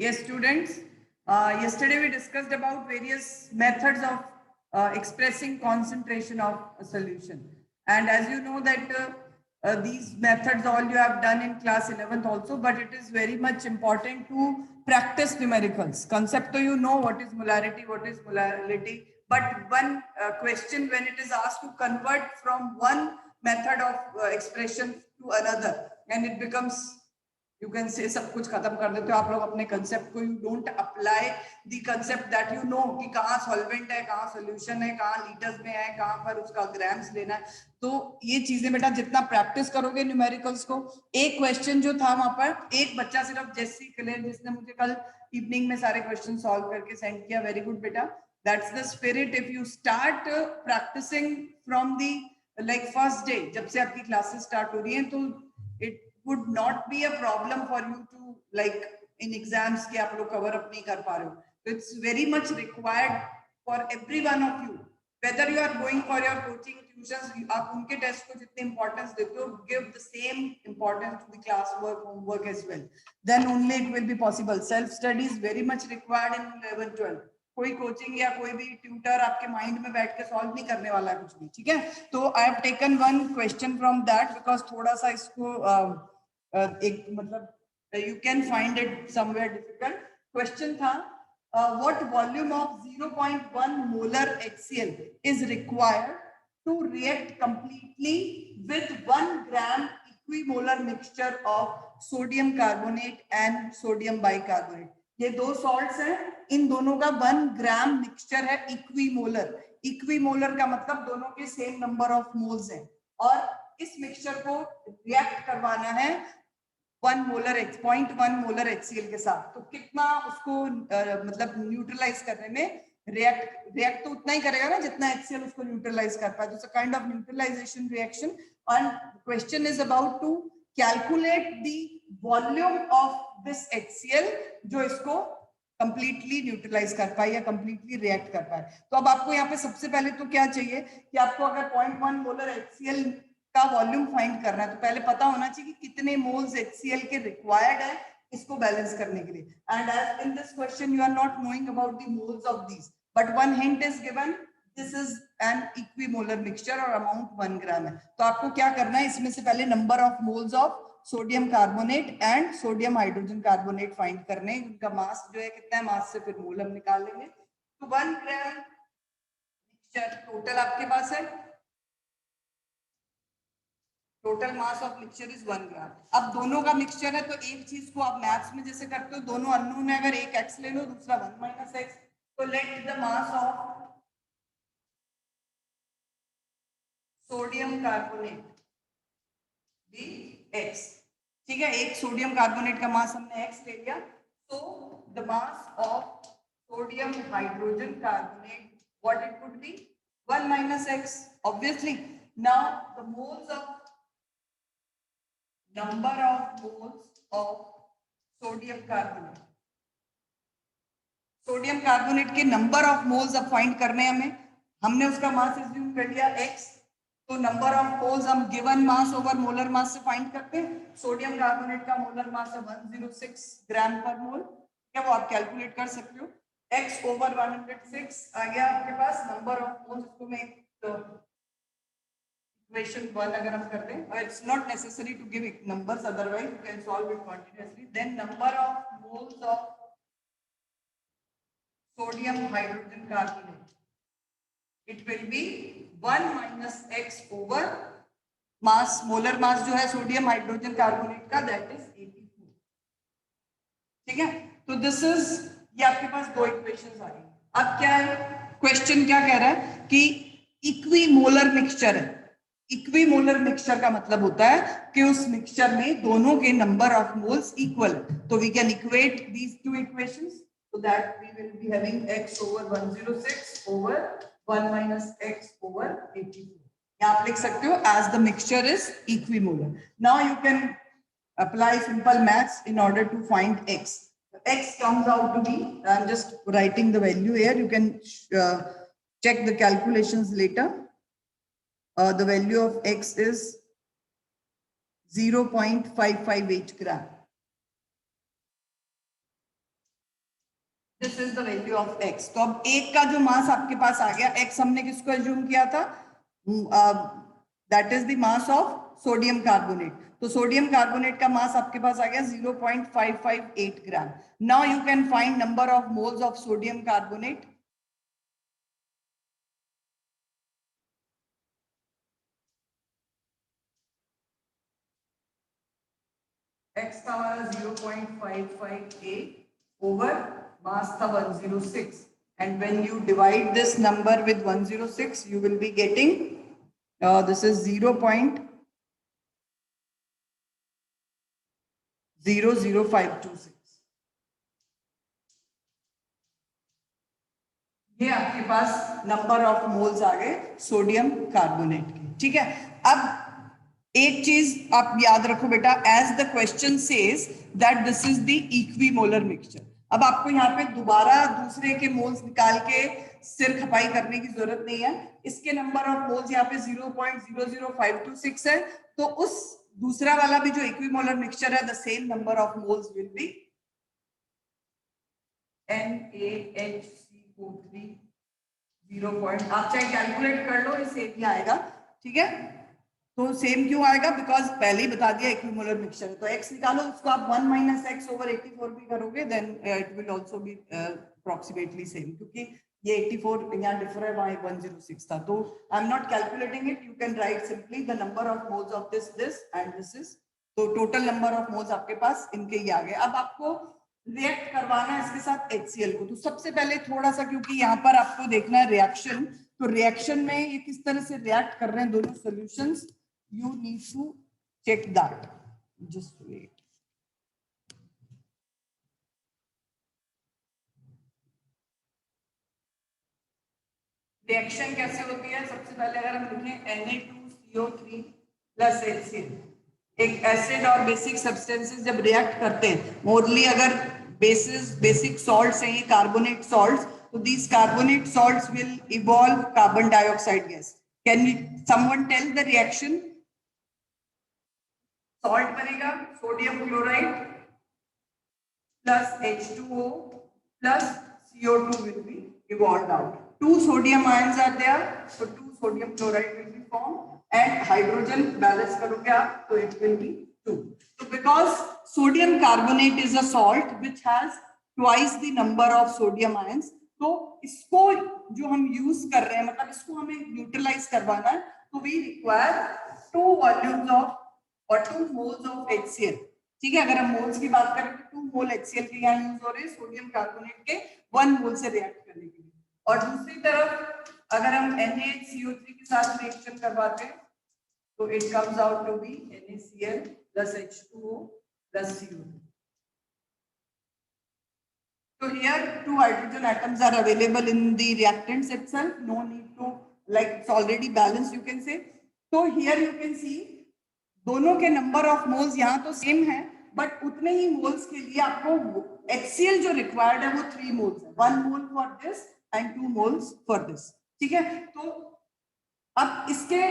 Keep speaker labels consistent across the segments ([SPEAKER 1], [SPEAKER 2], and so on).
[SPEAKER 1] Yes, students. Yesterday we discussed about various methods of expressing concentration of a solution. And as you know that these methods all you have done in class 11th also, but it is very much important to practice numericals. Concept, you know what is molarity, but one question when it is asked to convert from one method of expression to another, and it becomes you can say सब कुछ खत्म कर देते हो आप लोग अपने concept को. You don't apply the concept that you know कि कहाँ सॉल्वेंट है, कहाँ सोल्यूशन है, कहाँ लीटर्स में है, कहाँ पर उसका ग्राम्स लेना है. तो ये चीजें बेटा जितना प्रैक्टिस करोगे न्यूमेरिकल्स को. एक क्वेश्चन जो था वहां पर एक बच्चा सिर्फ जेसी क्लेयर जिसने मुझे कल इवनिंग में सारे क्वेश्चन सॉल्व करके सेंड किया. वेरी गुड बेटा, that's the spirit. If you start practising from the like first day, जब से आपकी क्लासेस स्टार्ट हो रही हैं, तो it would not be a problem for you to like in exams कि आप लोग cover up नहीं कर पा रहे हो. It's very much required for every one of you, whether you are going for your coaching tuitions. आप उनके टेस्ट को जितने importance देते हो, give the same importance to the class work, homework as well. Then only it will be possible. Self study is very much required in 11, 12. कोई coaching या कोई भी ट्यूटर आपके माइंड में बैठ के सॉल्व नहीं करने वाला है कुछ भी. ठीक है, तो I have taken one question from that because थोड़ा सा इसको एक मतलब you can find it somewhere difficult. Question था what volume of 0.1 molar HCl is required to react completely with 1 gram equimolar mixture of sodium carbonate and sodium bicarbonate. ये दो salts हैं, इन दोनों का 1 ग्राम मिक्सचर है इक्विमोलर. इक्विमोलर का मतलब दोनों के सेम नंबर ऑफ मोल्स हैं और इस मिक्सचर को रिएक्ट करवाना है 1 मोलर 0.1 मोलर HCl के साथ. तो कितना उसको मतलब न्यूट्रलाइज करने में रिएक्ट तो उतना ही करेगा ना जितना HCl उसको न्यूट्रलाइज कर पाए. तो kind of neutralisation reaction. And question is about to calculate the volume of this HCl जो इसको कंप्लीटली न्यूट्रलाइज कर पाए या कंप्लीटली रिएक्ट कर पाए. तो अब आपको यहाँ पे सबसे पहले तो क्या चाहिए कि आपको अगर 0.1 मोलर HCl का वॉल्यूम फाइंड करना है तो पहले पता होना चाहिए कि कितने मोल्स HCl के रिक्वायर्ड है इसको बैलेंस करने के लिए. And as in this question you are not knowing about the moles of these, but one hint is given, this is an equimolar mixture और अमाउंट 1 ग्राम है. तो आपको क्या करना है, इसमें से पहले number of moles of sodium carbonate and sodium hydrogen carbonate find करने. उनका मास जो है कितना है, मास से फिर मोल हम निकाल लेंगे. तो 1 ग्राम मिक्सचर टोटल आपके पास है, total mass of mixture is 1 ग्राम. अब दोनों का मिक्सचर है तो एक चीज को आप मैथ्स में जैसे करते हो, दोनों अननोन है, अगर एक x ले लो दूसरा 1 माइनस x, तो let the mass of sodium carbonate be x. ठीक है, एक सोडियम कार्बोनेट का मास हमने x ले लिया, तो the mass of sodium hydrogen carbonate what it would be 1 minus x obviously. Now the moles of number of moles of sodium carbonate. Sodium carbonate के number of moles अब find करने हमें, हमने उसका मास अज्यूम कर लिया x, तो number of moles हम given mass over molar mass से फाइंड करते हैं. सोडियम कार्बोनेट का मोलर मास है 106 ग्राम पर मोल. क्या वो आप कैलकुलेट कर सकते हो, x ओवर 106 आ गया आपके पास नंबर ऑफ मोल्स. इसको मैं इक्वेशन 1 अगर हम करते हैं, it's not necessary to give numbers, otherwise you can solve it continuously. Then number of moles of sodium hydrogen carbonate, it will be 1 minus x over mass, molar mass जो है sodium hydrogen carbonate का, that is 84. ठीक है, तो this is, ये आपके पास दो equations आ गई. अब क्या है, क्वेश्चन क्या कह रहा है कि इक्विमोलर मिक्सचर है. इक्विमोलर मिक्सचर का मतलब होता है कि उस मिक्सचर में दोनों के नंबर ऑफ मोल्स इक्वल. तो we can equate these two equations so that we will be having x over 106 over 1 minus x over 84. यहाँ आप लिख सकते हो as the mixture is equimolar. Now you can apply simple maths in order to find x. X comes out to be, I'm just writing the value here, you can check the calculations later. The value of x is 0.558 gram. This is the value of x। तो अब एक का जो मास आपके पास आ गया, x हमने किसको एज्यूम किया था, that is the mass of sodium carbonate. तो सोडियम कार्बोनेट का मास आपके पास आ गया 0.558 gram. Now you can find number of moles of sodium carbonate. x था हमारा 0.558 over mass था 106, and when you divide this number with 106 you will be getting this is 0.00526। ये आपके पास नंबर ऑफ मोल्स आ गए सोडियम कार्बोनेट के। ठीक है, अब एक चीज आप याद रखो बेटा, as the question says that this is the equimolar mixture. अब आपको यहाँ पे दोबारा दूसरे के मोल्स निकाल के सिर खपाई करने की जरूरत नहीं है। इसके नंबर ऑफ मोल्स यहाँ पे 0.00526 है, तो उस दूसरा वाला भी जो इक्विमोलर मिक्सचर है, the same number of moles will B NaHCO3 0 point. आप चाहे कैलकुलेट कर लो, ये सेम ही आएगा। ठीक है, तो सेम क्यों आएगा, बिकॉज पहले ही बता दिया इक्विमोलर मिक्सचर। तो x निकालो, उसको आप 1 - x over 84 भी करोगे, then it will also be approximately same, क्योंकि ये 84 यहाँ डिफर है, वहां 106 था। तो I am not calculating it, you can write simply the number of moles of this and this is. तो टोटल नंबर ऑफ मोल्स आपके पास इनके ही आ गए। अब आपको रिएक्ट करवाना है इसके साथ HCl को। तो सबसे पहले थोड़ा सा, क्योंकि यहाँ पर आपको देखना है रिएक्शन, तो रिएक्शन में ये किस तरह से रिएक्ट कर रहे हैं दोनों solutions, you need to check that. Just wait. Reaction कैसे होती है, सबसे पहले अगर हम लिखें Na2CO3 प्लस HCl, एक एसिड और बेसिक सब्सटेंसेस जब रिएक्ट करते हैं, मोरली अगर बेसिक सॉल्ट्स हैं, ये कार्बोनेट सॉल्ट्स, तो these carbonate salts will evolve carbon dioxide gas. Can someone tell the reaction? Salt बनेगा sodium chloride plus H2O plus CO2 will be evolved out. 2 sodium ions are there, so 2 sodium chloride will be formed and hydrogen balance करोगे आप, तो it will be 2. So because sodium carbonate is a salt which has twice the number of sodium ions, तो इसको जो हम use कर रहे हैं, मतलब इसको हमें न्यूट्रलाइज करवाना है, तो we require 2 volumes of और 2 moles of HCl। ठीक है, अगर हम मोल्स की बात करें तो 2 मोल HCl के यहाँ यूज हो रहे हैं सोडियम कार्बोनेट के 1 मोल से रिएक्ट करने के लिए। और दूसरी तरफ अगर हम NaHCO3 के साथ रिएक्शन करवाते हैं तो it comes out to be NaCl plus H2O plus CO2। So here 2 hydrogen atoms are available in the reactants itself, no need to, like it's already balanced you can say। तो here you can see दोनों के number of moles यहाँ तो same है, but उतने ही moles के लिए आपको HCl जो रिक्वायर्ड है वो 3 मोल्स है, 1 mole for this and 2 moles for this. ठीक है, तो अब इसके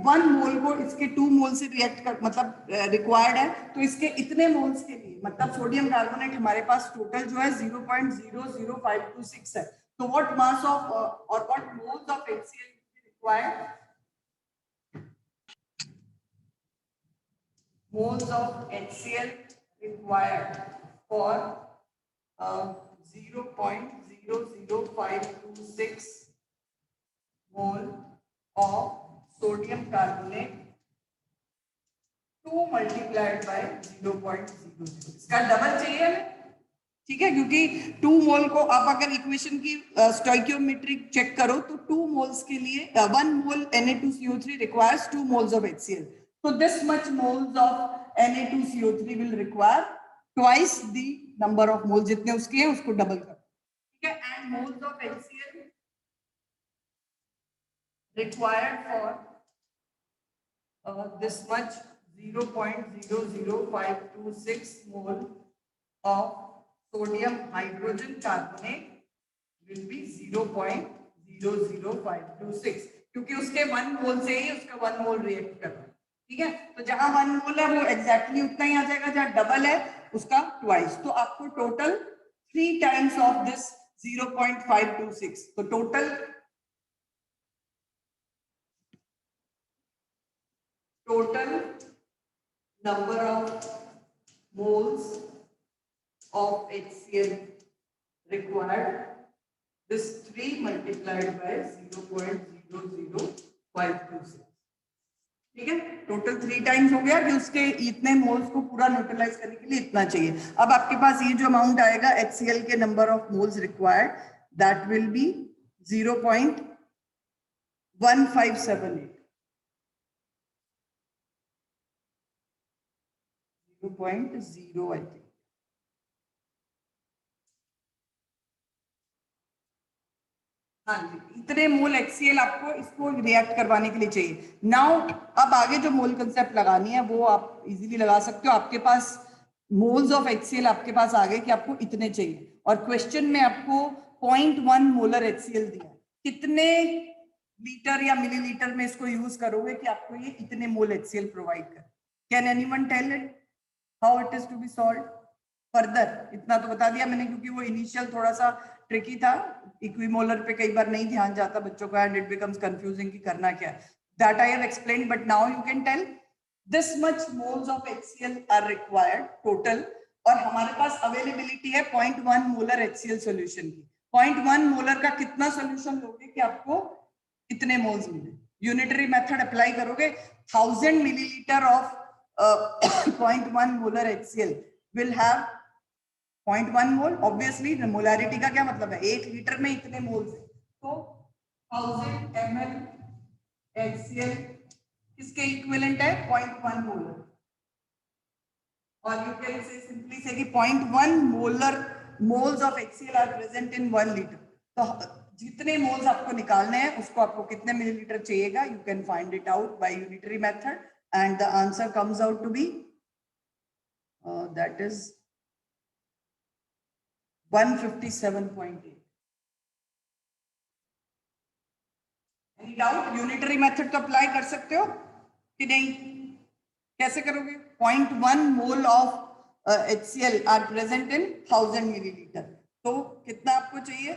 [SPEAKER 1] 1 मोल को इसके 2 मोल से रिएक्ट कर, मतलब रिक्वायर्ड है, तो इसके इतने मोल्स के लिए, मतलब सोडियम कार्बोनेट हमारे पास टोटल जो है 0.00526 है। तो व्हाट मास ऑफ और what moles of HCl required? Moles of HCl required for 0.00526 mole of sodium carbonate 2 multiplied by 0.00। इसका डबल चाहिए हमें। ठीक है, क्योंकि 2 मोल को आप अगर इक्वेशन की स्टोइकियोमेट्री चेक करो तो 2 मोल्स के लिए 1 मोल Na2CO3 requires 2 moles of HCl। So this much moles of Na2CO3 will require twice the number of moles, जितने उसके हैं उसको डबल करो। ठीक है, and moles of HCl required for this much 0.00526 mole of sodium hydrogen carbonate will be 0.00526, क्योंकि उसके 1 मोल से ही उसका 1 मोल रिएक्ट कर रहा है। ठीक है, तो जहां 1 मोल है वो एग्जैक्टली उतना ही आ जाएगा, जहां डबल है उसका ट्वाइस। तो आपको टोटल 3 टाइम्स ऑफ दिस 0.526. तो total number of moles of HCl required, this 3 multiplied by 0.00526. ठीक है, टोटल 3 टाइम्स हो गया कि उसके इतने मोल्स को पूरा न्यूट्रलाइज करने के लिए इतना चाहिए. अब आपके पास ये जो अमाउंट आएगा HCl के number of moles required, that will be 0.1578. 0.0 I think. हाँ जी, इतने मोल HCl आपको इसको रिएक्ट करवाने के लिए चाहिए. नाउ अब आगे जो मोल कंसेप्ट लगानी है वो आप इजीली लगा सकते हो. आपके पास मोल्स ऑफ HCl आपके पास आ गए कि आपको इतने चाहिए, और क्वेश्चन में आपको 0.1 मोलर HCl दिया है. कितने लीटर या मिलीलीटर में इसको यूज करोगे कि आपको ये इतने मोल HCl प्रोवाइड कर. Can anyone tell it how it is to be solved further? इतना तो बता दिया मैंने क्योंकि वो इनिशियल थोड़ा सा ट्रिकी था. इक्विमोलर पे कई बार नहीं ध्यान जाता बच्चों का एंड इट बिकम्स कंफ्यूजिंग कि करना क्या है. That I have explained, but now you can tell this much moles of HCl are required total, और हमारे पास अवेलेबिलिटी है 0.1 मोलर HCl सॉल्यूशन की. 0.1 मोलर का कितना सॉल्यूशन लोगे कि आपको इतने मोल्स मिले? यूनिटरी मेथड अप्लाई करोगे, 1000 millilitre of 0.1 molar HCl will have 0.1 mole. Obviously molarity का क्या मतलब है, 1 लीटर में इतने मोल्स है, तो 1000 ml HCl किसके इक्विवेलेंट है? 0.1 मोलर. और यू कैन से सिंपली से कि 0.1 molar moles of HCl are present in 1 litre. तो जितने मोल्स आपको निकालने हैं उसको आपको कितने मिलीलीटर चाहिएगा, you can find it out by unitary method, and the answer comes out to be that is 157.8. Any doubt? Unitary method तो अप्लाई कर सकते हो कि नहीं? कैसे करोगे? 0.1 mole of HCl are present in 1000 millilitre. तो कितना आपको चाहिए?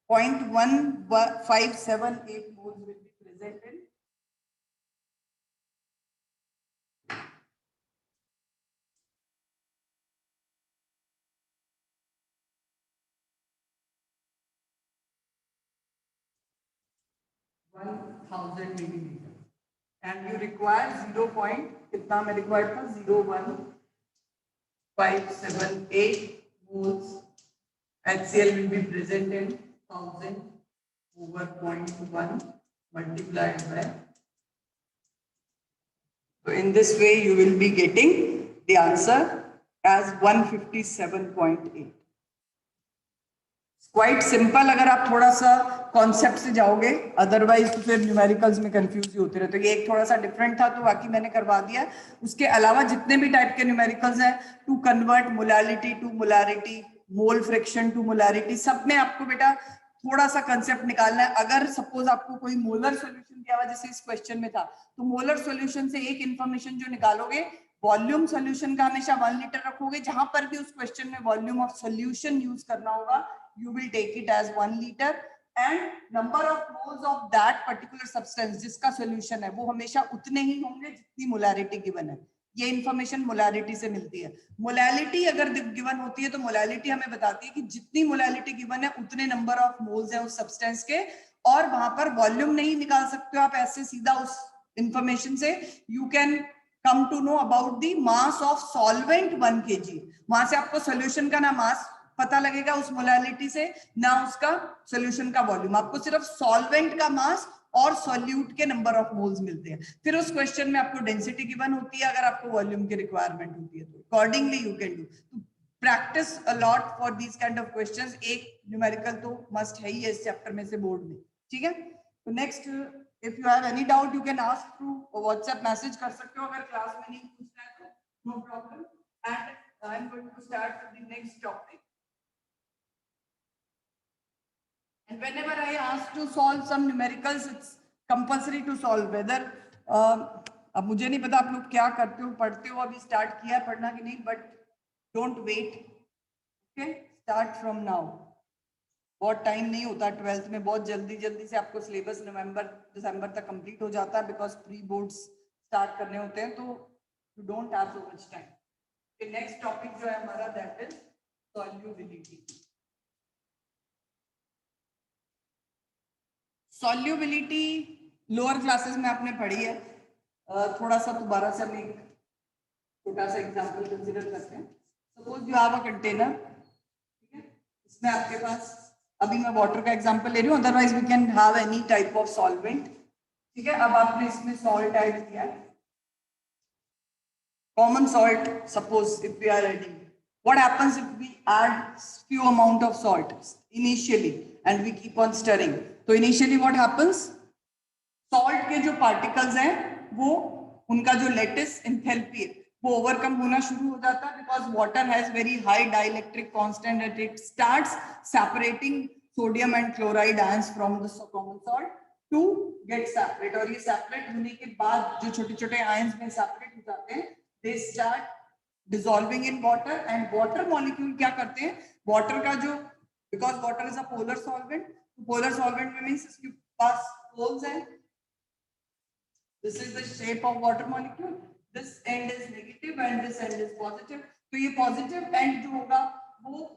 [SPEAKER 1] 0.1578 moles will be present in 1000 milliliter, and you require 0. कितना मैं रिक्वायर्ड था? 0.1578 moles HCl will be present in 1000 over 0.1 multiplied by. So in this way you will be getting the answer as 157.8. Quite simple अगर आप थोड़ा सा concept से जाओगे, otherwise तो फिर न्यूमेरिकल्स में कंफ्यूज ही होते रहते. तो ये एक थोड़ा सा डिफरेंट था तो बाकी मैंने करवा दिया. उसके अलावा जितने भी टाइप के न्यूमेरिकल्स हैं, to convert molality to molarity, mole fraction to molarity, सब में आपको बेटा थोड़ा सा कंसेप्ट निकालना है. अगर सपोज आपको कोई मोलर सोल्यूशन दिया हुआ जैसे इस क्वेश्चन में था, तो मोलर सोल्यूशन से एक इंफॉर्मेशन जो निकालोगे, वॉल्यूम सोल्यूशन का हमेशा 1 लीटर रखोगे. जहां पर भी उस क्वेश्चन में वॉल्यूम ऑफ सोल्यूशन यूज करना होगा, you will take it as 1 liter, and number of moles of that particular substance जिसका solution है वो हमेशा उतने ही होंगे जितनी मोलारिटी गिवन है. ये इंफॉर्मेशन मोलारिटी से मिलती है. मोलालिटी अगर गिवन होती है तो मोलालिटी हमें बताती है कि जितनी मोलालिटी गिवन है उतने नंबर ऑफ मोल्स है उस सब्सटेंस के, और वहां पर वॉल्यूम नहीं निकाल सकते हो आप ऐसे सीधा उस इंफॉर्मेशन से. You can come to know about the mass of solvent 1 kg. वहां से आपको सोल्यूशन का ना मास पता लगेगा उस मोलालिटी से, ना उसका सोल्यूशन का वॉल्यूम. आपको सिर्फ सॉल्वेंट का मास और सॉल्यूट के नंबर ऑफ मोल्स मिलते हैं. फिर उस क्वेश्चन में आपको डेंसिटी गिवन होती है, अगर आपको वॉल्यूम की रिक्वायरमेंट होती है तो accordingly you can do. Practice a lot for these kind of questions. एक न्यूमेरिकल तो मस्ट है ही है इस चैप्टर में से बोर्ड में. ठीक है, तो next if you have any doubt you can ask through WhatsApp message कर सकते हो. अगर क्लास में नहीं पूछना है तो no problem, and I am going to start the next topic. And whenever I ask to solve some numericals, it's compulsory to solve. Whether अब मुझे नहीं पता आप लोग क्या करते हो, पढ़ते हो, अभी स्टार्ट किया पढ़ना कि नहीं, but don't wait. Okay, start from now. बहुत टाइम नहीं होता 12th में, बहुत जल्दी जल्दी से आपको सिलेबस नवंबर दिसंबर तक कंप्लीट हो जाता है, बिकॉज प्री बोर्ड्स स्टार्ट करने होते हैं, तो you don't have so much time. Next topic जो है हमारा that is solubility. Solubility lower classes में आपने पढ़ी है, थोड़ा सा दोबारा से हम एक छोटा सा एग्जांपल कंसीडर करते हैं। Suppose you have a container, ठीक है, इसमें आपके पास, अभी मैं वाटर का एग्जांपल ले रही हूँ, otherwise we can have any type of solvent, ठीक है। अब आपने इसमें सॉल्ट ऐड किया है, common salt, suppose if we are adding, what happens if we add few amount of salt initially and we keep on stirring? So initially what happens, salt के जो particles हैं वो, उनका जो lattice enthalpy है वो overcome होना शुरू हो जाता है, because water has very high dielectric constant and it starts separating sodium and chloride ions from the common salt to get separate, और ये separate होने के बाद जो छोटे छोटे ions में separate हो जाते हैं, they start dissolving in water, and water molecule क्या करते हैं, water का जो, because water is a polar solvent, polar solvent means इसके पास poles हैं, this is the shape of water molecule, this end is negative and this end is positive, तो ये positive end जो होगा वो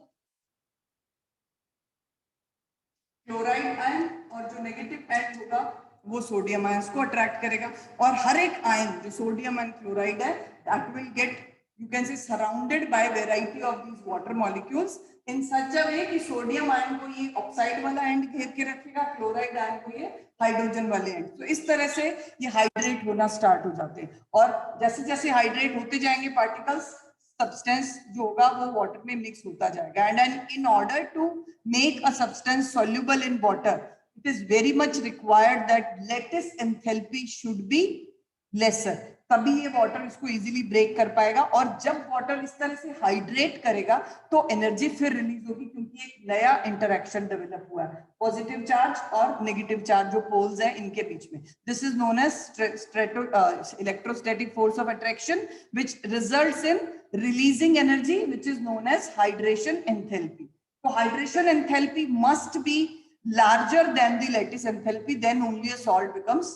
[SPEAKER 1] क्लोराइड आयन, और जो नेगेटिव एंड होगा वो सोडियम आयंस को अट्रैक्ट करेगा, और हर एक आयन जो सोडियम एंड क्लोराइड है that will get, you can say, surrounded by variety of these water molecules in such a way कि सोडियम आयन को ये ऑक्साइड वाला एंड घेर के रखेगा, क्लोराइड आयन को ये हाइड्रोजन वाले एंड, तो इस तरह से ये हाइड्रेट होना स्टार्ट हो जाते हैं, और जैसे जैसे हाइड्रेट होते जाएंगे पार्टिकल्स, सब्सटेंस जो होगा वो वाटर में मिक्स होता जाएगा, and in order to make a substance soluble in water, it is very much required that lattice enthalpy should be lesser, तभी ये वाटर इसको इजीली ब्रेक कर पाएगा, और जब वाटर इस तरह से हाइड्रेट करेगा तो एनर्जी फिर रिलीज होगी, क्योंकि एक नया इंटरेक्शन डेवलप हुआ है, पॉजिटिव चार्ज और नेगेटिव चार्ज जो पोल्स हैं इनके बीच में, this is known as electrostatic force of attraction which results in releasing energy which is known as hydration enthalpy. So hydration enthalpy must be larger than the lattice enthalpy, then only a salt becomes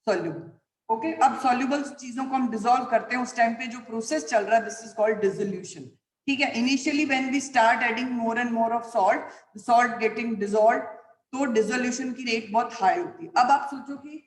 [SPEAKER 1] soluble. Okay, अब soluble चीजों को हम dissolve करते हैं, उस time पे जो process चल रहा है, this is called dissolution, ठीक है। Initially when we start adding more and more of salt, the salt getting dissolved, तो dissolution की रेट बहुत हाई होती है। अब आप सोचो कि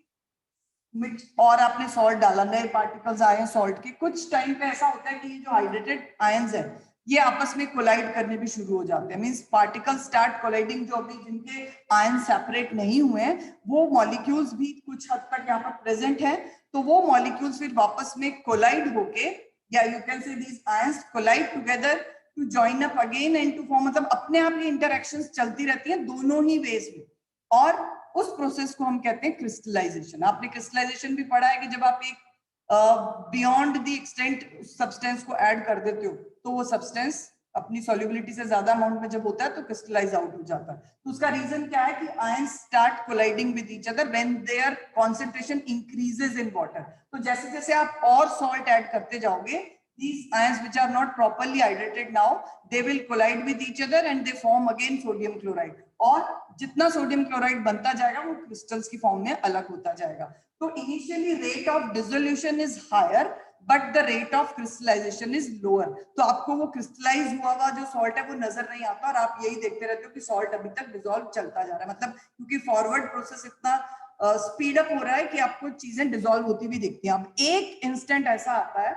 [SPEAKER 1] मिक्स और आपने सॉल्ट डाला, नए पार्टिकल्स आए हैं सॉल्ट के, कुछ टाइम पे ऐसा होता है कि ये जो हाइड्रेटेड आयंस है ये आपस में कोलाइड करने भी शुरू हो जाते हैं, मींस पार्टिकल स्टार्ट कोलाइडिंग, जो अभी जिनके आयन सेपरेट नहीं हुए हैं वो मॉलिक्यूल्स भी कुछ हद तक यहाँ पर प्रेजेंट है, तो वो मॉलिक्यूल्स फिर वापस में कोलाइड होके, या you can say these ions collide together to join up again and to form, मतलब अपने आप ये इंटरेक्शंस चलती रहती हैं दोनों ही वेज में, और उस प्रोसेस को हम कहते हैं क्रिस्टलाइजेशन। आपने क्रिस्टलाइजेशन भी पढ़ा है कि जब आप एक बियॉन्ड द एक्सटेंट सब्सटेंस को ऐड कर देते हो तो वो सब्सटेंस अपनी सॉल्युबिलिटी से ज्यादा अमाउंट में जब होता है तो क्रिस्टलाइज आउट हो जाता है। तो उसका रीजन क्या है कि ions start colliding with each other when there concentration increases in water. तो जैसे जैसे आप और सॉल्ट ऐड करते जाओगे, these ions which are not properly hydrated now, they will collide with each other and they form again sodium chloride, और जितना sodium chloride बनता जाएगा वो क्रिस्टल्स की फॉर्म में अलग होता जाएगा। तो initially rate of dissolution is higher but the rate of crystallization is lower. तो आपको वो क्रिस्टलाइज हुआ जो सॉल्ट है वो नजर नहीं आता, और आप यही देखते रहते हो कि सॉल्ट अभी तक डिसॉल्व चलता जा रहा है, मतलब क्योंकि फॉरवर्ड प्रोसेस इतना स्पीड अप हो रहा है कि आपको चीजें डिसॉल्व होती भी दिखती हैं। अब एक इंस्टेंट ऐसा आता है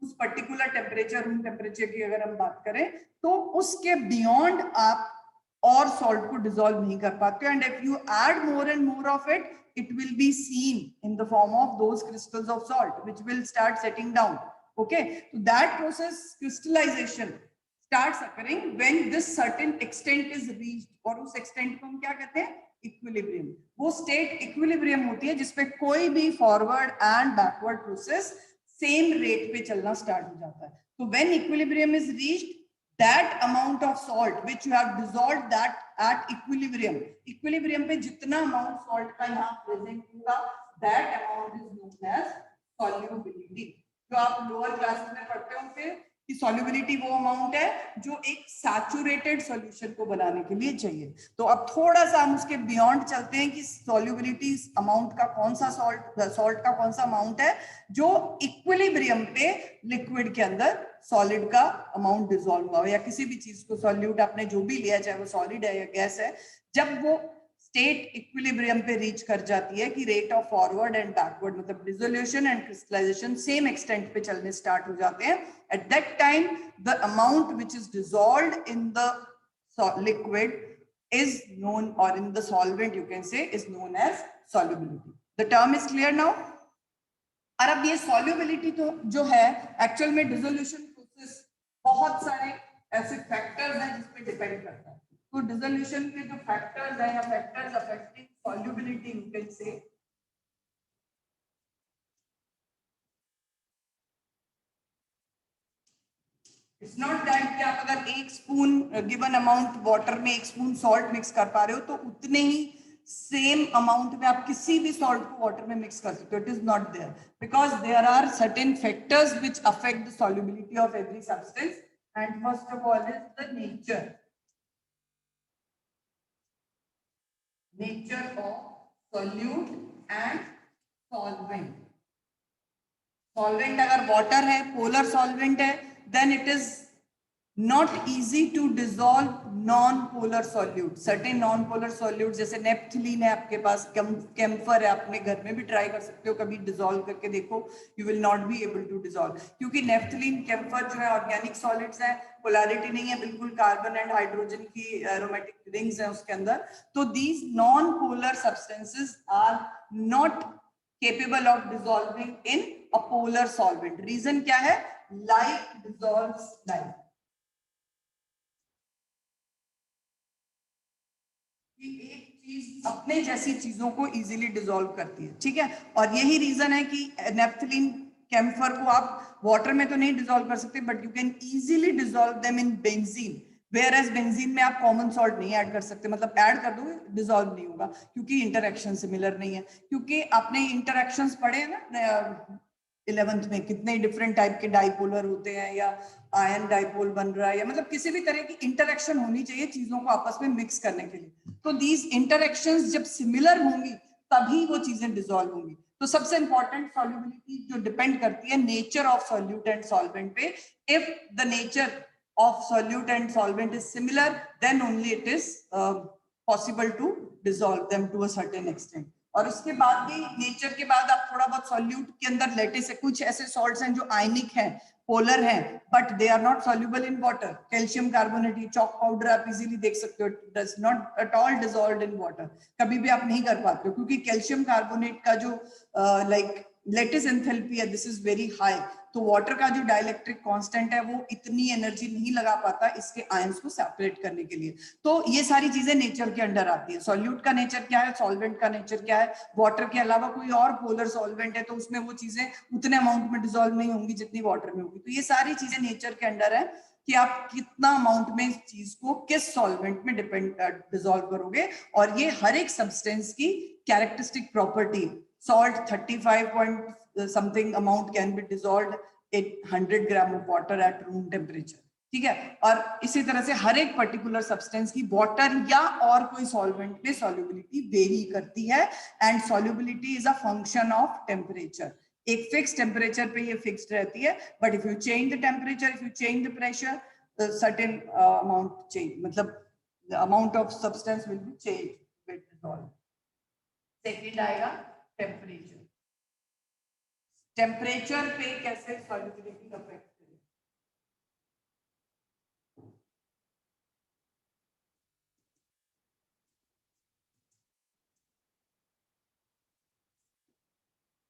[SPEAKER 1] उस पर्टिकुलर टेम्परेचर, रूम टेम्परेचर की अगर हम बात करें, तो उसके बियॉन्ड आप और सॉल्ट को डिसॉल्व नहीं कर पाते, and if you add more and more of it, it will be seen in the form of those crystals of salt which will start setting down. Okay, so that process, crystallization, starts occurring when this certain extent is reached, और उस extent को हम क्या कहते हैं, equilibrium. वो state equilibrium होती है जिसपे कोई भी forward and backward process same rate पे चलना स्टार्ट हो जाता है। तो when equilibrium is reached, that amount of salt which you have dissolved that at equilibrium पे जितना amount salt का यहाँ present होगा, that amount is known as solubility। जो आप लोअर क्लासेस में पढ़ते होंगे कि सॉल्युबिलिटी वो अमाउंट है जो एक सैचुरेटेड सॉल्यूशन को बनाने के लिए चाहिए। तो अब थोड़ा सा हम उसके बियॉन्ड चलते हैं कि सॉल्युबिलिटी अमाउंट का कौन सा सॉल्ट का कौन सा अमाउंट है जो इक्विलिब्रियम पे लिक्विड के अंदर सॉलिड का अमाउंट डिसॉल्व हुआ, या किसी भी चीज को सॉल्यूट आपने जो भी लिया, चाहे वो सॉलिड है या गैस है, जब वो स्टेट इक्विलिब्रियम पे रीच कर जाती है कि rate of forward and backward मतलब dissolution and crystallization same extent पे चलने स्टार्ट हो जाते हैं, at that time the amount which is dissolved in the liquid is known, or in the solvent you can say, is known as solubility. The term is clear now? और अब ये solubility तो जो है actual में dissolution process बहुत सारे ऐसे फैक्टर्स हैं जिस पे डिपेंड करता है। तो डिसोल्यूशन के जो फैक्टर्स हैं या factors affecting solubility you can say, it's not that कि आप अगर एक स्पून गिवन अमाउंट वाटर में एक स्पून सॉल्ट मिक्स कर पा रहे हो तो उतने ही सेम अमाउंट में आप किसी भी सॉल्ट को वाटर में मिक्स कर सकते हो। It is not there because there are certain factors which affect the solubility of every substance and first of all is the nature of solute and solvent. Solvent अगर water है, polar solvent है, then it is not easy to dissolve non-polar solute. Certain non-polar solutes जैसे naphthalene है आपके पास, camphor है, अपने घर में भी ट्राई कर सकते हो, कभी डिसॉल्व करके देखो, you will not be able to dissolve, क्योंकि नेप्थलीन कैम्फर जो है ऑर्गेनिक सॉलिड्स हैं, पोलैरिटी नहीं है, बिल्कुल कार्बन एंड हाइड्रोजन की एरोमेटिक रिंग्स हैं उसके अंदर। तो these non-polar substances are not capable of dissolving in a polar solvent. Reason क्या है? Like dissolves like. कि एक चीज अपने जैसी चीजों को इजीली डिसॉल्व करती है, ठीक है, और यही रीजन है कि नेफ्थलीन कैम्फर को आप वाटर में तो नहीं डिसॉल्व कर सकते, but you can easily dissolve them in benzene, whereas benzene में आप कॉमन सॉल्ट नहीं ऐड कर सकते, मतलब ऐड कर दोगे डिसॉल्व नहीं होगा क्योंकि इंटरेक्शन सिमिलर नहीं है। क्योंकि आपने इंटरेक्शंस पढ़े हैं ना 11th में, कितने डिफरेंट टाइप के डाइपोलर होते हैं, या आयन डाइपोल बन रहा है, या मतलब किसी भी तरह की इंटरेक्शन होनी चाहिए चीजों को आपस में मिक्स करने के लिए। तो दीज इंटरेक्शंस जब सिमिलर होंगी तभी वो चीजें डिसॉल्व होंगी। तो सबसे इंपॉर्टेंट सॉल्युबिलिटी जो डिपेंड करती है nature of solute and solvent पे। If the nature of solute and solvent is similar then only it is possible to dissolve them to a certain extent. और उसके बाद भी नेचर के बाद आप थोड़ा बहुत सॉल्यूट के अंदर लेटिस है, कुछ ऐसे सॉल्ट्स हैं जो आयनिक हैं, पोलर हैं, but they are not soluble in water. Calcium carbonate, chalk powder आप इजीली देख सकते हो, it does not at all dissolved in water, कभी भी आप नहीं कर पाते हो क्योंकि कैल्शियम कार्बोनेट का जो लाइक लेटिस एंथैल्पी है दिस इज वेरी हाई। तो वाटर का जो डाइलेक्ट्रिक कांस्टेंट है वो इतनी एनर्जी नहीं लगा पाता इसके आयंस को सेपरेट करने के लिए। तो ये सारी चीजें नेचर के अंडर आती है। सॉल्यूट का नेचर क्या है, सॉल्वेंट का नेचर क्या है, वाटर के अलावा कोई और पोलर सॉल्वेंट है तो उसमें वो चीजें उतने अमाउंट में डिसॉल्व नहीं होंगी जितनी वाटर में होगी। तो ये सारी चीजें नेचर के अंडर है कि आप कितना अमाउंट में इस चीज को किस सॉल्वेंट में डिसॉल्व करोगे, और ये हर एक सब्सटेंस की characteristic property. Salt 35 point something amount can be dissolved in 100 gram of water at room temperature, ठीक है। और इसी तरह से हर एक पर्टिकुलर सब्सटेंस की वाटर या और कोई सॉल्वेंट पे सॉल्युबिलिटी वेरी करती है, and solubility is a function of temperature. एक फिक्स टेम्परेचर पे ये फिक्स्ड रहती है, but if you change the temperature, if you change the pressure, certain amount change, मतलब the amount of substance will be changed with dissolved. Second आएगा temperature. Temperature पे कैसे solubility affect करेगी।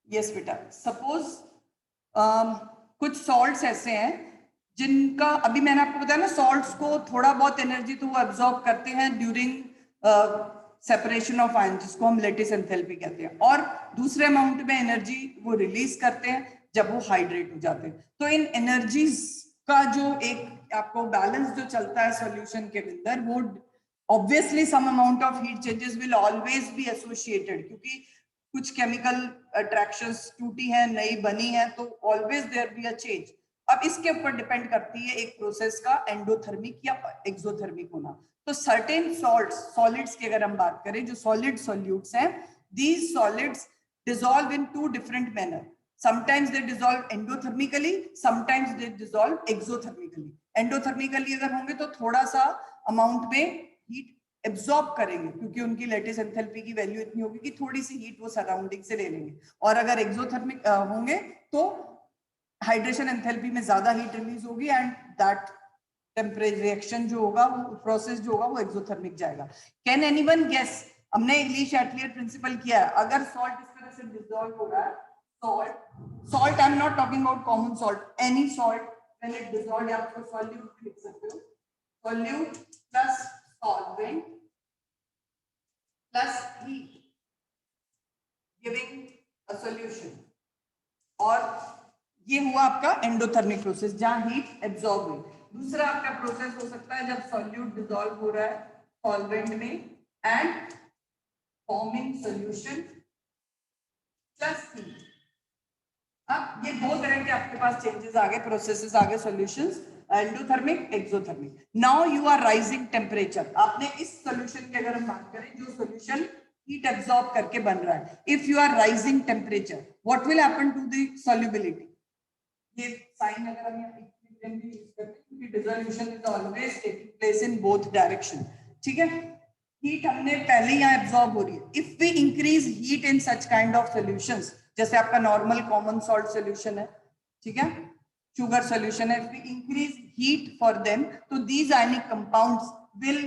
[SPEAKER 1] Yes बेटा, सपोज कुछ salts ऐसे हैं जिनका अभी मैंने आपको बताया ना, सॉल्ट्स को थोड़ा बहुत एनर्जी तो वो एब्जॉर्ब करते हैं ड्यूरिंग सेपरेशन ऑफ आयन, जिसको हम लेटिस एंथैल्पी कहते हैं, और दूसरे अमाउंट में एनर्जी वो रिलीज करते हैं जब वो हाइड्रेट हो जाते हैं। तो इन एनर्जीज का जो एक आपको बैलेंस जो चलता है सॉल्यूशन के अंदर, वो obviously some amount of heat changes will always be associated, क्योंकि कुछ केमिकल अट्रैक्शंस टूटी है, नई बनी है, तो always there be a change. अब इसके ऊपर डिपेंड करती है एक प्रोसेस का एंडोथर्मिक या एक्सोथर्मिक होना। तो सर्टेन सॉल्ट्स, सॉलिड्स की अगर हम बात करें, जो सॉलिड सॉल्यूट्स हैं, these solids dissolve in two different manner. Sometimes they dissolve endothermically, sometimes they dissolve exothermically. Endothermically अगर होंगे तो थोड़ा सा अमाउंट में हीट एब्जॉर्ब करेंगे, क्योंकि उनकी लेटिस एंथैल्पी की वैल्यू इतनी होगी कि थोड़ी सी हीट वो सराउंडिंग से ले लेंगे। और अगर एक्सोथर्मिक होंगे तो हाइड्रेशन एंथैल्पी में ज्यादा हीट रिलीज होगी एंड दैट टेम्परेचर रिएक्शन जो होगा, वो प्रोसेस जो होगा, वो एक्सोथर्मिक जाएगा। Can anyone guess? हमने ली शैटलियर प्रिंसिपल किया है, अगर सॉल्ट इस तरह से डिसॉल्व हो रहा है, salt I am not talking about common salt, any salt when it dissolve, या आप सॉल्यूट लिख सकते हो, solute plus solvent plus heat giving a solution, और ये हुआ आपका एंडोथर्मिक प्रोसेस जहां हीट एब्जॉर्ब हुई। दूसरा आपका प्रोसेस हो सकता है जब सॉल्यूट डिसॉल्व हो रहा है सॉल्वेंट में and forming solution plus heat. अब ये दो तरह के आपके पास चेंजेस आ गए, प्रोसेसेस आ गए, solutions, endothermic, exothermic. Now you are rising temperature. आपने इस सॉल्यूशन की अगर हम बात करें, जो सॉल्यूशन हीट एब्जॉर्ब करके बन रहा है, if you are rising temperature, what will happen to the solubility? ये साइन अगर हम इक्विलिब्रियम भी यूज करते हैं, क्योंकि dissolution is always taking place in both direction, ठीक है। हीट हमने पहले यहाँ एब्जॉर्ब हो रही है। If we increase heat in such kind of solutions, जैसे आपका नॉर्मल कॉमन सॉल्ट सॉल्यूशन है, ठीक है, शुगर सॉल्यूशन है, if we increase heat for them, तो these ionic compounds will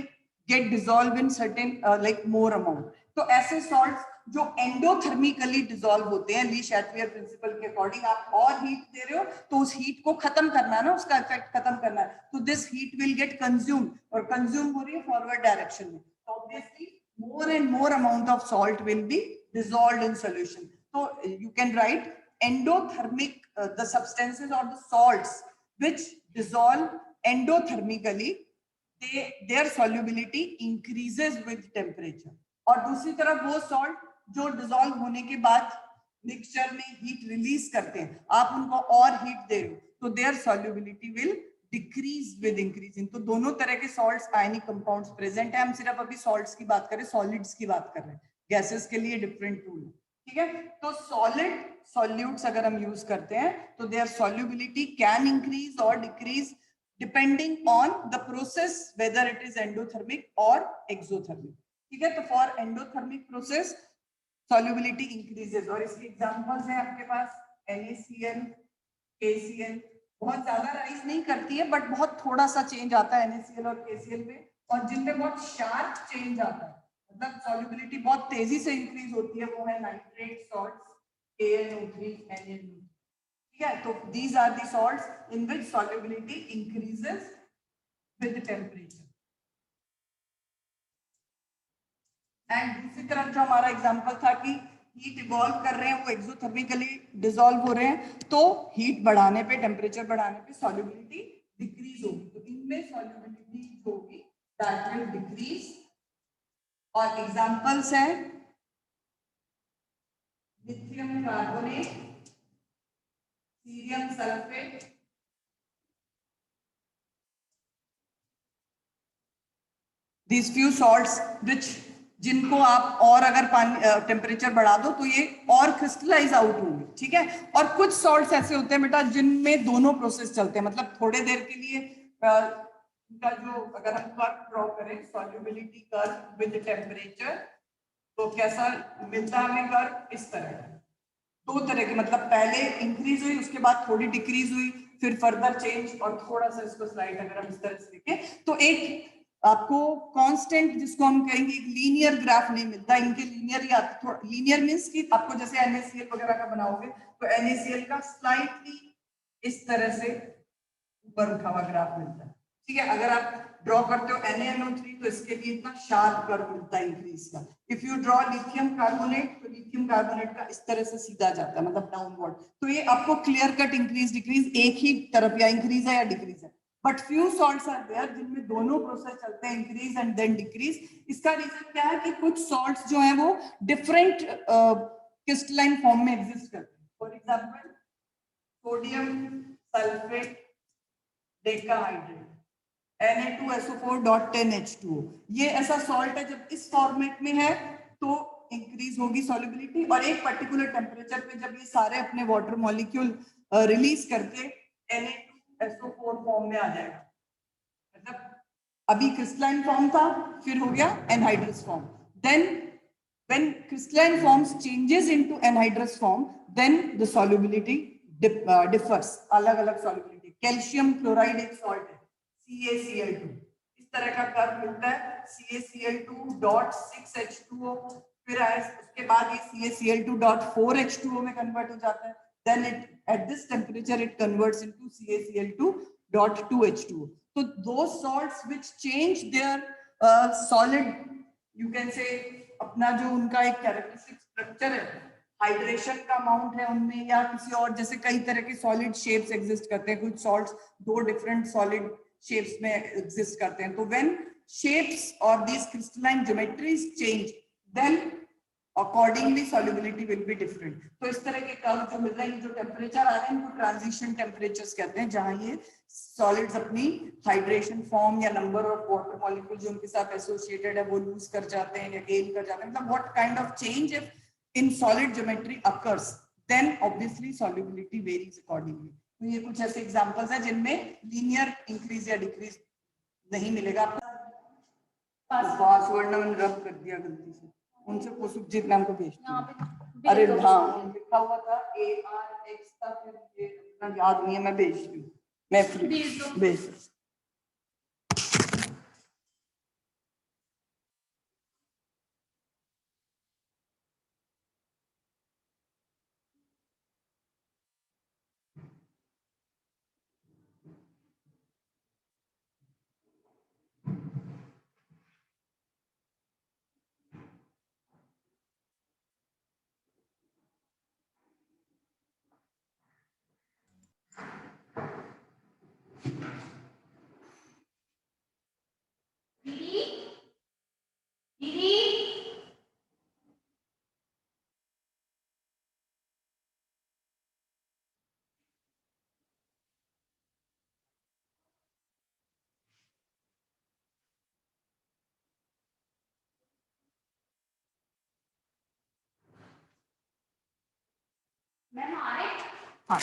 [SPEAKER 1] get dissolve in certain like more amount. तो ऐसे salts जो एंडोथर्मिकली डिसॉल्व होते हैं, ली शैटलियर प्रिंसिपल के अकॉर्डिंग, आप और हीट दे रहे हो तो उस हीट को खत्म करना है ना, उसका इफेक्ट खत्म करना है, तो this heat will get consumed, और कंज्यूम हो रही है फॉरवर्ड डायरेक्शन में, obviously more and more amount of salt will be dissolved in solution. So you can write endothermic, the substances or the salts which dissolve endothermically, their solubility increases with temperature. और दूसरी तरफ वो salt जो dissolve होने के बाद mixture में heat release करते हैं, आप उनको और हीट दे रहे हो, तो their solubility will decrease with increasing. तो दोनों तरह के सॉल्ट्स, आयनिक कंपाउंड्स प्रेजेंट है। हम सिर्फ अभी सॉल्ट्स की बात करें, सॉलिड्स की बात कर रहे हैं, गैसेस के लिए डिफरेंट रूल है, ठीक है। तो सॉलिड सॉल्यूट्स अगर हम यूज करते हैं तो देयर सॉल्युबिलिटी कैन इंक्रीज और decrease depending on the process, whether it is endothermic और एक्सोथर्मिक, ठीक है। तो for endothermic process solubility increases, और इसके एग्जांपल्स हैं आपके पास NaCl, KCl। बहुत ज्यादा राइज नहीं करती है, बट बहुत थोड़ा सा चेंज आता है NaCl और KCl में, और जिनमें बहुत शार्प चेंज आता है, मतलब सॉल्युबिलिटी बहुत तेजी से इंक्रीज होती है, वो है नाइट्रेट सॉल्ट्स, KNO3, NaNO3, ठीक है। तो these are the salts in which solubility increases with temperature. And दूसरी तरफ जो हमारा एग्जांपल था कि हीट इवॉल्व कर रहे हैं, वो एक्सोथर्मिकली डिसॉल्व हो रहे हैं, तो हीट बढ़ाने पे, टेम्परेचर बढ़ाने पे सॉल्युबिलिटी डिक्रीज होगी, तो इनमें सॉल्युबिलिटी जो होगी दैट विल डिक्रीज। और एग्जांपल्स हैं lithium carbonate, cerium sulphate, these few salts which, जिनको आप और अगर पानी टेम्परेचर बढ़ा दो तो ये और क्रिस्टलाइज आउट होंगे, ठीक है। और कुछ सॉल्ट्स ऐसे होते हैं बेटा जिनमें दोनों प्रोसेस चलते हैं, मतलब थोड़े देर के लिए का जो, अगर हम कर्व ड्रॉ करें सॉल्युबिलिटी कर्व विद टेम्परेचर, तो कैसा मिलता है हमें कर्व? इस तरह का, दो तरह के, मतलब पहले इंक्रीज हुई, उसके बाद थोड़ी डिक्रीज हुई, फिर फर्दर चेंज, और थोड़ा सा इसको स्लाइड अगर हम इस तरह से देखें तो एक आपको कांस्टेंट, जिसको हम कहेंगे एक लीनियर ग्राफ नहीं मिलता। इनके लीनियर या लीनियर मींस कि आपको जैसे NaCl वगैरह का बनाओगे तो NaCl का स्लाइटली इस तरह से ऊपर उठा हुआ ग्राफ मिलता है, ठीक है। अगर आप ड्रॉ करते हो NaNO3 तो इसके लिए इतना शार्प कर्व मिलता है इंक्रीज का। If you draw lithium carbonate तो लिथियम कार्बोनेट का इस तरह से सीधा जाता है, मतलब डाउनवर्ड। तो ये आपको क्लियर कट इंक्रीज डिक्रीज एक ही तरफ, या इंक्रीज है या डिक्रीज है। But few salts are there जिनमें दोनों प्रोसेस चलते हैं, इंक्रीज एंड देन डिक्रीज। इसका रीजन क्या है कि कुछ सॉल्ट्स जो है वो डिफरेंट क्रिस्टलाइन फॉर्म में एग्जिस्ट करते हैं। For example sodium sulphate decahydrate Na2SO4.10H2O। ये ऐसा सॉल्ट है, जब इस फॉर्मेट में है तो इंक्रीज होगी सॉल्युबिलिटी, और एक पर्टिकुलर टेम्परेचर पे जब ये सारे अपने वाटर मॉलिक्यूल रिलीज करके Na2SO4 फॉर्म में आ जाएगा। मतलब अभी क्रिस्टलाइन फॉर्म था, फिर हो गया anhydrous form. Then when crystalline forms changes into anhydrous form, then the solubility differs, अलग अलग solubility। कैल्शियम क्लोराइड एक सॉल्ट है, CaCl2, इस तरह का कर्व मिलता है, CaCl2.6H2O, फिर उसके बाद ये CaCl2.4H2O में कन्वर्ट हो जाता है, then it at this temperature it converts into CaCl2.2H2O। so those salts which change their solid, you can say, अपना जो उनका एक कैरेक्टरिस्टिक स्ट्रक्चर है, हाइड्रेशन का अमाउंट है उनमें, या किसी और, जैसे कई तरह के सॉलिड शेप्स एग्जिस्ट करते हैं, कुछ सॉल्ट्स दो डिफरेंट सॉलिड शेप्स में एग्जिस्ट करते हैं, तो व्हेन शेप्स और these crystalline geometries change, then accordingly solubility will be different. तो इस तरह के कर्व जो मिल रहे हैं, जो टेम्परेचर आ रहे हैं, इनको ट्रांजिशन टेम्परेचर्स कहते हैं, जहां ये सॉलिड्स अपनी हाइड्रेशन फॉर्म या नंबर ऑफ वाटर मॉलिक्यूल जो उनके साथ एसोसिएटेड है वो लूज कर जाते हैं या गेन कर जाते हैं, मतलब what kind of change if in solid geometry occurs, then obviously solubility varies accordingly. तो ये कुछ ऐसे एग्जांपल्स हैं जिनमें लीनियर इंक्रीज या डिक्रीज नहीं मिलेगा। पासवर्ड ना मैंने रब कर दिया गलती से, उनसे पूछो सुखजीत मैम को भेज दिया। अरे हाँ, लिखा हुआ था ARX था, फिर ये इतना याद नहीं है, मैं भेज रही हूँ, मैं भेज। मैम आ रहे? हाँ।